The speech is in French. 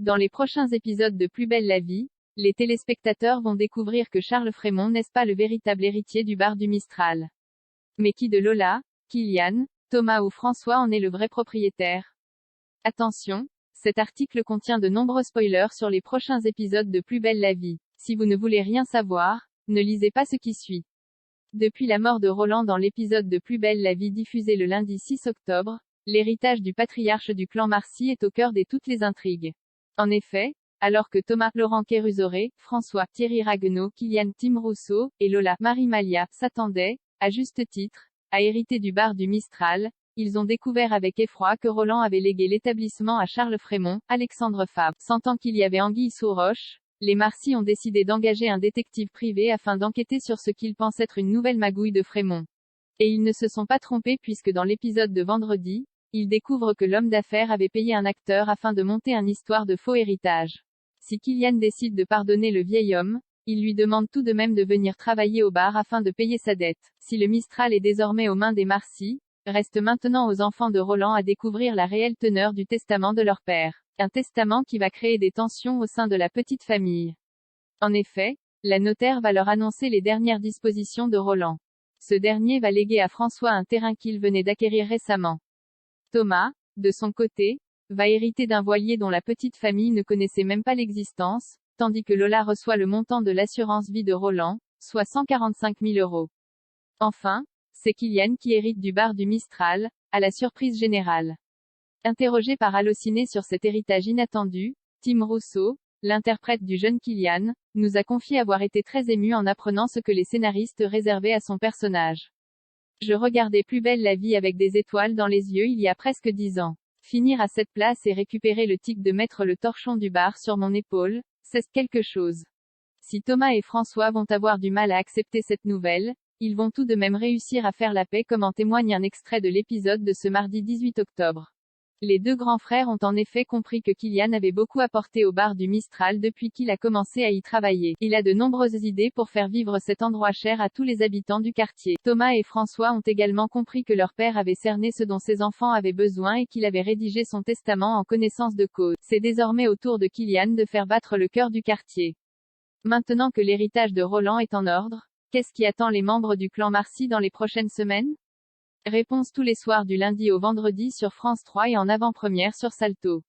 Dans les prochains épisodes de Plus belle la vie, les téléspectateurs vont découvrir que Charles Frémont n'est pas le véritable héritier du bar du Mistral. Mais qui de Lola, Kylian, Thomas ou François en est le vrai propriétaire? Attention, cet article contient de nombreux spoilers sur les prochains épisodes de Plus belle la vie. Si vous ne voulez rien savoir, ne lisez pas ce qui suit. Depuis la mort de Roland dans l'épisode de Plus belle la vie diffusé le lundi 6 octobre, l'héritage du patriarche du clan Marcy est au cœur de toutes les intrigues. En effet, alors que Thomas, Laurent Kérusoré, François, Thierry Ragueneau, Kylian, Tim Rousseau, et Lola, Marie Malia, s'attendaient, à juste titre, à hériter du bar du Mistral, ils ont découvert avec effroi que Roland avait légué l'établissement à Charles Frémont, Alexandre Fabre. Sentant qu'il y avait anguille sous roche, les Marcy ont décidé d'engager un détective privé afin d'enquêter sur ce qu'ils pensent être une nouvelle magouille de Frémont. Et ils ne se sont pas trompés puisque dans l'épisode de vendredi, ils découvrent que l'homme d'affaires avait payé un acteur afin de monter une histoire de faux héritage. Si Kylian décide de pardonner le vieil homme, il lui demande tout de même de venir travailler au bar afin de payer sa dette. Si le Mistral est désormais aux mains des Marcy, reste maintenant aux enfants de Roland à découvrir la réelle teneur du testament de leur père. Un testament qui va créer des tensions au sein de la petite famille. En effet, la notaire va leur annoncer les dernières dispositions de Roland. Ce dernier va léguer à François un terrain qu'il venait d'acquérir récemment. Thomas, de son côté, va hériter d'un voilier dont la petite famille ne connaissait même pas l'existence, tandis que Lola reçoit le montant de l'assurance vie de Roland, soit 145 000 €. Enfin, c'est Kylian qui hérite du bar du Mistral, à la surprise générale. Interrogé par Allociné sur cet héritage inattendu, Tim Rousseau, l'interprète du jeune Kylian, nous a confié avoir été très ému en apprenant ce que les scénaristes réservaient à son personnage. Je regardais Plus belle la vie avec des étoiles dans les yeux il y a presque 10 ans. Finir à cette place et récupérer le tic de mettre le torchon du bar sur mon épaule, c'est quelque chose. Si Thomas et François vont avoir du mal à accepter cette nouvelle, ils vont tout de même réussir à faire la paix comme en témoigne un extrait de l'épisode de ce mardi 18 octobre. Les deux grands frères ont en effet compris que Kylian avait beaucoup apporté au bar du Mistral depuis qu'il a commencé à y travailler. Il a de nombreuses idées pour faire vivre cet endroit cher à tous les habitants du quartier. Thomas et François ont également compris que leur père avait cerné ce dont ses enfants avaient besoin et qu'il avait rédigé son testament en connaissance de cause. C'est désormais au tour de Kylian de faire battre le cœur du quartier. Maintenant que l'héritage de Roland est en ordre, qu'est-ce qui attend les membres du clan Marcy dans les prochaines semaines? Réponse tous les soirs du lundi au vendredi sur France 3 et en avant-première sur Salto.